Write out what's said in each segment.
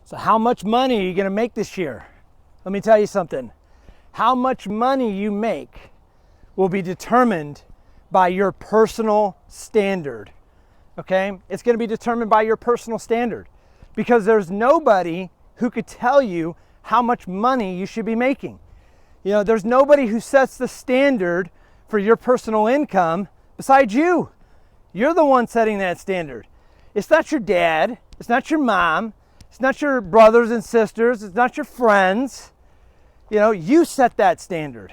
So how much money are you going to make this year? Let me tell you something. How much money you make will be determined by your personal standard, okay? It's going to be determined by your personal standard because there's nobody who could tell you how much money you should be making. You know, there's nobody who sets the standard for your personal income besides you. You're the one setting that standard. It's not your dad. It's not your mom. It's not your brothers and sisters. It's not your friends. You know, you set that standard.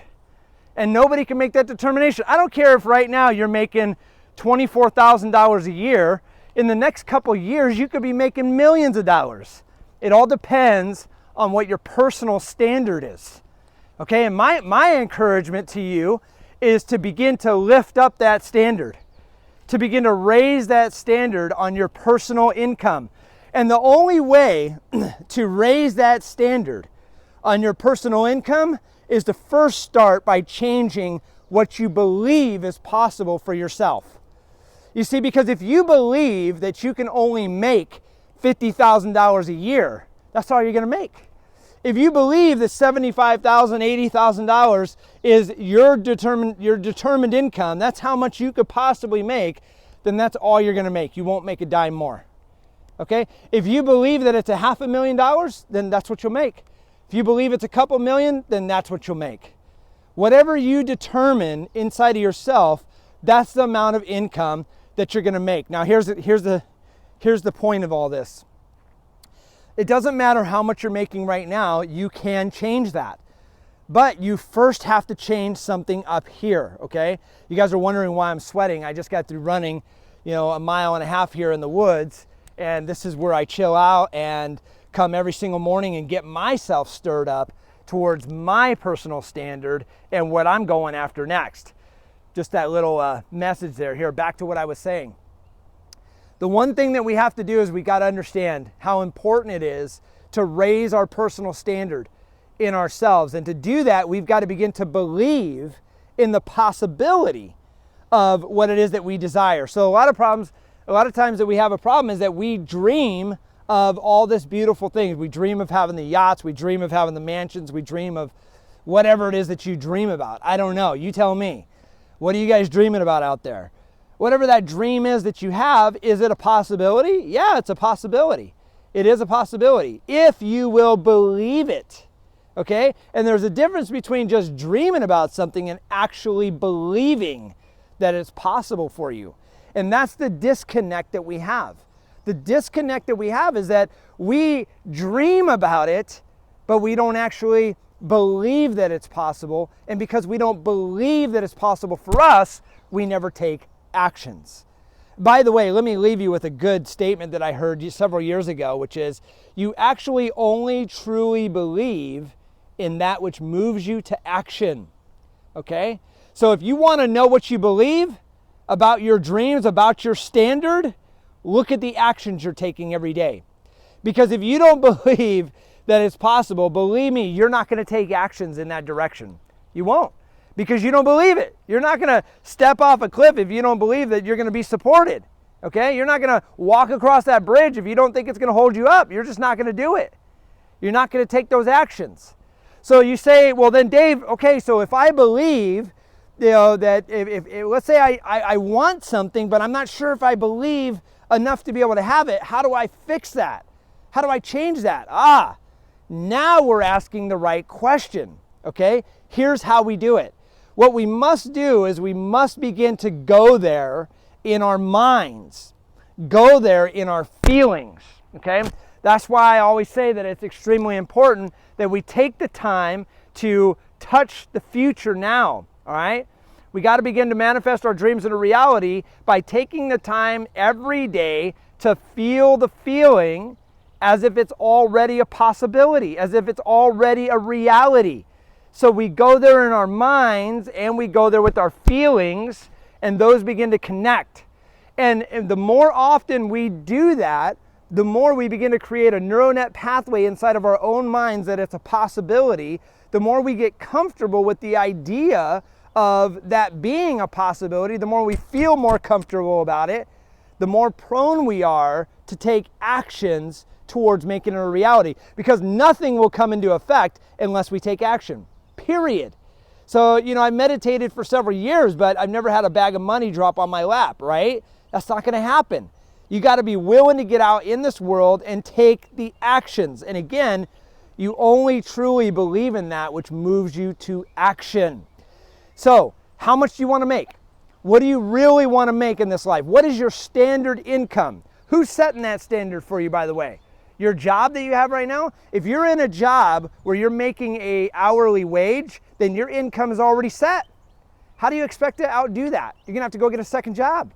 And nobody can make that determination. I don't care if right now you're making $24,000 a year. In the next couple years, you could be making millions of dollars. It all depends on what your personal standard is. Okay, and my encouragement to you is to begin to lift up that standard, to begin to raise that standard on your personal income. And the only way to raise that standard on your personal income is to first start by changing what you believe is possible for yourself. You see, because if you believe that you can only make $50,000 a year, that's all you're going to make. If you believe that $75,000, $80,000 is your determined income, that's how much you could possibly make, then that's all you're going to make. You won't make a dime more. Okay? If you believe that it's $500,000, then that's what you'll make. If you believe it's a couple million, then that's what you'll make. Whatever you determine inside of yourself, that's the amount of income that you're going to make. Now, here's the point of all this. It doesn't matter how much you're making right now, you can change that. But you first have to change something up here, okay? You guys are wondering why I'm sweating. I just got through running, a 1.5 miles here in the woods, and this is where I chill out and come every single morning and get myself stirred up towards my personal standard and what I'm going after next. Just that little message there. Here, back to what I was saying. The one thing that we have to do is we got to understand how important it is to raise our personal standard in ourselves. And to do that, we've got to begin to believe in the possibility of what it is that we desire. So a lot of times that we have a problem is that we dream of all this beautiful things. We dream of having the yachts, we dream of having the mansions, we dream of whatever it is that you dream about. I don't know, you tell me. What are you guys dreaming about out there? Whatever that dream is that you have, is it a possibility? Yeah, it's a possibility. It is a possibility if you will believe it, okay? And there's a difference between just dreaming about something and actually believing that it's possible for you. And that's the disconnect that we have. The disconnect that we have is that we dream about it, but we don't actually believe that it's possible. And because we don't believe that it's possible for us, we never take actions. By the way, let me leave you with a good statement that I heard several years ago, which is, you actually only truly believe in that which moves you to action. Okay? So if you want to know what you believe about your dreams, about your standard, look at the actions you're taking every day. Because if you don't believe that it's possible, believe me, you're not going to take actions in that direction. You won't. Because you don't believe it. You're not going to step off a cliff if you don't believe that you're going to be supported. Okay? You're not going to walk across that bridge if you don't think it's going to hold you up. You're just not going to do it. You're not going to take those actions. So you say, well then Dave, okay, so if I believe, that if let's say I want something, but I'm not sure if I believe enough to be able to have it, how do I fix that? How do I change that? Now we're asking the right question. Okay? Here's how we do it. What we must do is we must begin to go there in our minds, go there in our feelings, okay? That's why I always say that it's extremely important that we take the time to touch the future now, all right? We got to begin to manifest our dreams into reality by taking the time every day to feel the feeling as if it's already a possibility, as if it's already a reality. So we go there in our minds and we go there with our feelings, and those begin to connect. And the more often we do that, the more we begin to create a neural net pathway inside of our own minds that it's a possibility, the more we get comfortable with the idea of that being a possibility, the more we feel more comfortable about it, the more prone we are to take actions towards making it a reality, because nothing will come into effect unless we take action, period. So, I meditated for several years, but I've never had a bag of money drop on my lap, right? That's not going to happen. You got to be willing to get out in this world and take the actions. And again, you only truly believe in that which moves you to action. So, how much do you want to make? What do you really want to make in this life? What is your standard income? Who's setting that standard for you, by the way? Your job that you have right now? If you're in a job where you're making an hourly wage, then your income is already set. How do you expect to outdo that? You're going to have to go get a second job.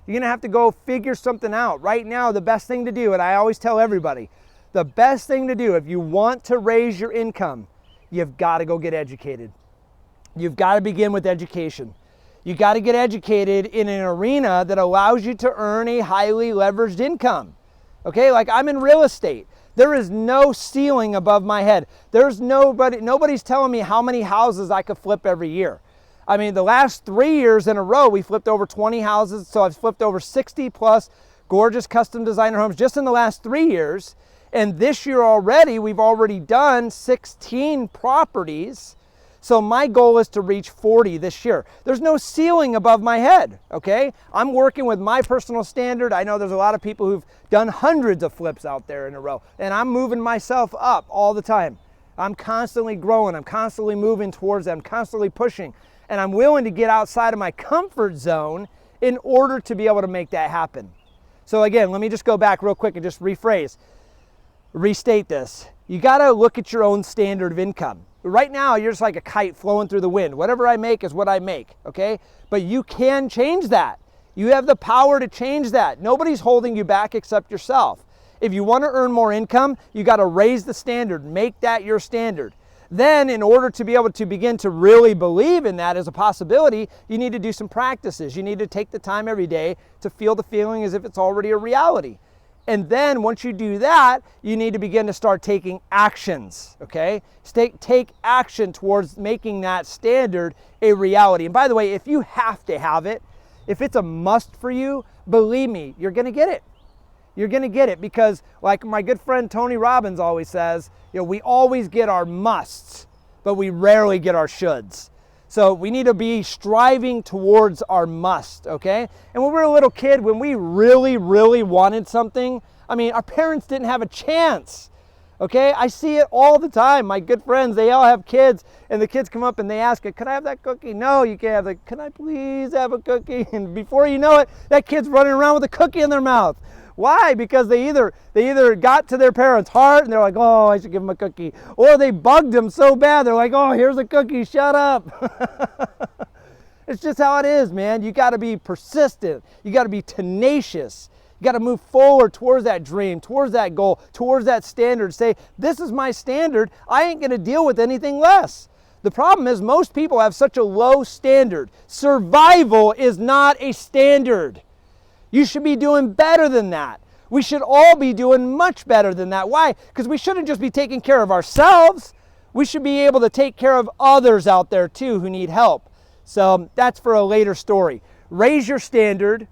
You're going to have to go figure something out. Right now, the best thing to do, and I always tell everybody, the best thing to do if you want to raise your income, you've got to go get educated. You've got to begin with education. You got to get educated in an arena that allows you to earn a highly leveraged income. Okay, like I'm in real estate. There is no ceiling above my head. There's nobody's telling me how many houses I could flip every year. I mean, the last 3 years in a row, we flipped over 20 houses. So I've flipped over 60 plus gorgeous custom designer homes just in the last 3 years. And this year already, we've already done 16 properties. So my goal is to reach 40 this year. There's no ceiling above my head, okay? I'm working with my personal standard. I know there's a lot of people who've done hundreds of flips out there in a row, and I'm moving myself up all the time. I'm constantly growing. I'm constantly moving towards that. I'm constantly pushing, and I'm willing to get outside of my comfort zone in order to be able to make that happen. So again, let me just go back real quick and just restate this. You got to look at your own standard of income. Right now, you're just like a kite flowing through the wind. Whatever I make is what I make, okay? But you can change that. You have the power to change that. Nobody's holding you back except yourself. If you want to earn more income, you got to raise the standard. Make that your standard. Then, in order to be able to begin to really believe in that as a possibility, you need to do some practices. You need to take the time every day to feel the feeling as if it's already a reality. And then once you do that, you need to begin to start taking actions, okay? Take action towards making that standard a reality. And by the way, if you have to have it, if it's a must for you, believe me, you're gonna get it. You're gonna get it because like my good friend Tony Robbins always says, we always get our musts, but we rarely get our shoulds. So we need to be striving towards our must, okay? And when we were a little kid, when we really, really wanted something, I mean, our parents didn't have a chance, okay? I see it all the time. My good friends, they all have kids, and the kids come up and they ask, can I have that cookie? No, you can't have that. Can I please have a cookie? And before you know it, that kid's running around with a cookie in their mouth. Why? Because they either got to their parents' heart and they're like, oh, I should give them a cookie. Or they bugged them so bad, they're like, oh, here's a cookie, shut up. It's just how it is, man. You got to be persistent. You got to be tenacious. You got to move forward towards that dream, towards that goal, towards that standard. Say, this is my standard. I ain't going to deal with anything less. The problem is most people have such a low standard. Survival is not a standard. You should be doing better than that. We should all be doing much better than that. Why? Because we shouldn't just be taking care of ourselves. We should be able to take care of others out there too who need help. So that's for a later story. Raise your standard.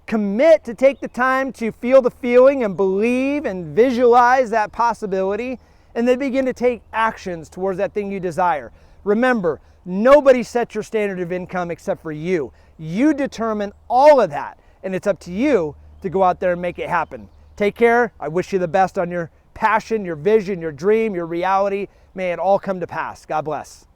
Commit to take the time to feel the feeling and believe and visualize that possibility. And then begin to take actions towards that thing you desire. Remember, nobody sets your standard of income except for you. You determine all of that. And it's up to you to go out there and make it happen. Take care. I wish you the best on your passion, your vision, your dream, your reality. May it all come to pass. God bless.